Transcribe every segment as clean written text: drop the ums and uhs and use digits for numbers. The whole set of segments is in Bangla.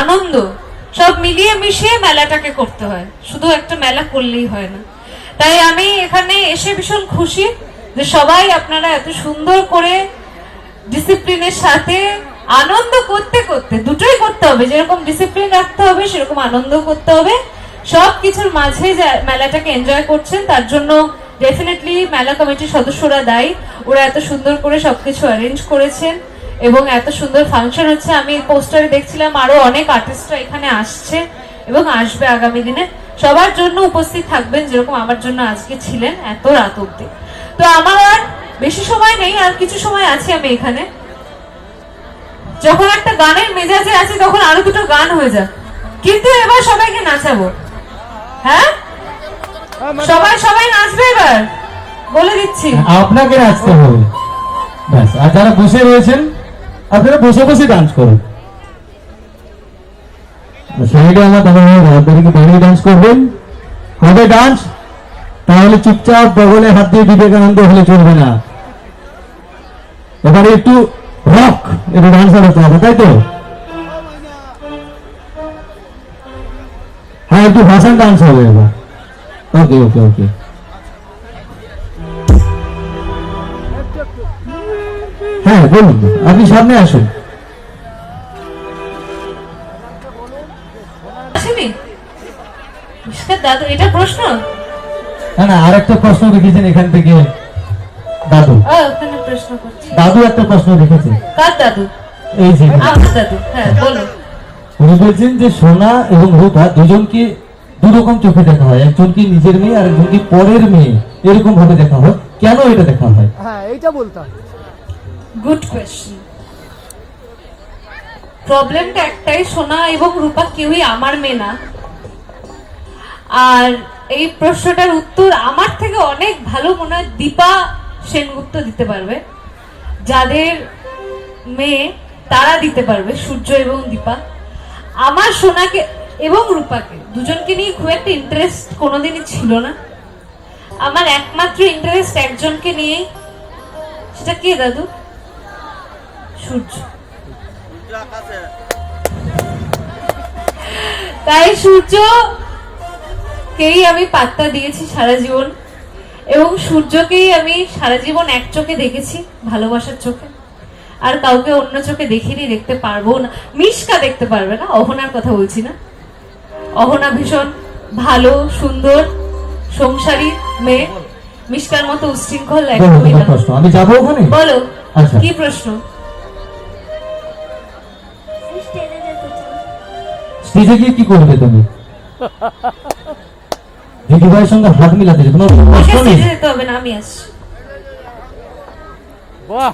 আনন্দ সব মিলিয়ে মিশিয়ে মেলাটাকে করতে হয়, শুধু একটা মেলা করলেই হয় না। তাই আমি এখানে এসে ভীষণ খুশি যে সবাই আপনারা এত সুন্দর করে ডিসিপ্লিনের সাথে আনন্দ করতে করতে, দুটোই করতে হবে, যেরকম ডিসিপ্লিন রাখতে হবে সেরকম আনন্দ করতে হবে, সবকিছুর মাঝে মেলাটাকে এনজয় করছেন। তার জন্য ডেফিনেটলি মেলা কমিটির সদস্যরা দায়ী, ওরা এত সুন্দর করে সবকিছু অ্যারেঞ্জ করেছেন এবং এত সুন্দর ফাংশন হচ্ছে। আমি পোস্টারে দেখছিলাম আরো অনেক আর্টিস্টরা এখানে আসছে এবং আসবে আগামী দিনে, সবার জন্য উপস্থিত থাকবেন যেরকম আমার জন্য আজকে ছিলেন এত রাত অব্দি। তো আমার আর বেশি সময় নেই, আর কিছু সময় আছে আমি এখানে। যখন একটা গানের মেজাজে আছি তখন আরো দুটো গান হয়ে যায়, কিন্তু এবার সবাইকে নাচাবো। হ্যাঁ, সবাই সবাই নাচবে এবার, বলে দিচ্ছি। আপনাকে নাচতে হবে ব্যাস, আর যারা বসে রয়েছেন আপনারা বসে বসে ডান্স করুন। সাইডে আমার দাঁড়িয়ে দাঁড়িয়ে ডান্স করবেন, হবে ডান্স, তাহলে চুপচাপ বগলে হাত দিয়ে বিবেকানন্দ হলে চলবে না। এবারে একটু রক, একটু ডান্স হতে হবে, তাই তো? হ্যাঁ, একটু ভাষণ ডান্স হবে এবার। ওকে ওকে ওকে, হ্যাঁ বলুন, আপনি সামনে আসুন। দাদু, এটা প্রশ্ন না না, আর একটা প্রশ্ন রেখেছেন এখান থেকে দাদু। ওখানে প্রশ্ন করছি, দাদু একটা প্রশ্ন রেখেছেন। কার দাদু? এই যে আমার দাদু। হ্যাঁ বলো। উনি বলছেন যে সোনা এবং রূপা দুজনকে দুরকম চোখে দেখা হয়, একজনকে নিজের মেয়ে আর একজনকে পরের মেয়ে, এরকম ভাবে দেখা হয়, কেন এটা দেখা হয়? হ্যাঁ, এইটা বলতাম। Good question. প্রবলেমটা একটাই, সোনা এবং রূপা কেউই আমার মেয়ে না। আর এই প্রশ্নটার উত্তর আমার থেকে অনেক ভালো মনে হয় দীপা সেনগুপ্ত দিতে পারবে। যাদের মেয়ে তারা দিতে পারবে, সূর্য এবং দীপা। আমার সোনাকে এবং রূপাকে দুজনকে নিয়ে খুব একটা ইন্টারেস্ট কোনোদিনই ছিল না। আমার একমাত্র ইন্টারেস্ট একজনকে নিয়েই, সেটা কে দাদু? সূর্য। তাই সূর্যকেই আমি পাত্তা দিয়েছি সারা জীবন, এবং সূর্যকেই আমি সারা জীবন এক চোখে দেখেছি, ভালোবাসার চোখে। আর কাউকে অন্য চোখে দেখিনি, দেখতে পারবো না। মিশকা দেখতে পারবে না, অহনার কথা বলছি না। অহনা ভীষণ ভালো, সুন্দর, সংসারী মেয়ে, মিশকার মতো উচ্ছৃঙ্খল একদমই না। আমি যাবো ওখানে। বলো, আচ্ছা, কি প্রশ্ন? স্টেজে গিয়ে কি করবে তুমি? দিদি ভাইয়ের সঙ্গে হাত মিলাতে কোনো প্রশ্ন নেই। স্টেজে যেতে হবে না, আমি আসছি। বাহ,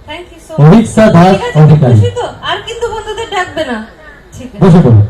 থ্যাংক ইউ সো অভিজ্ঞতা দাস অধিকারী। আর কিন্তু বন্ধুদের ডাকবে না, ঠিক আছে? বসে পড়ো।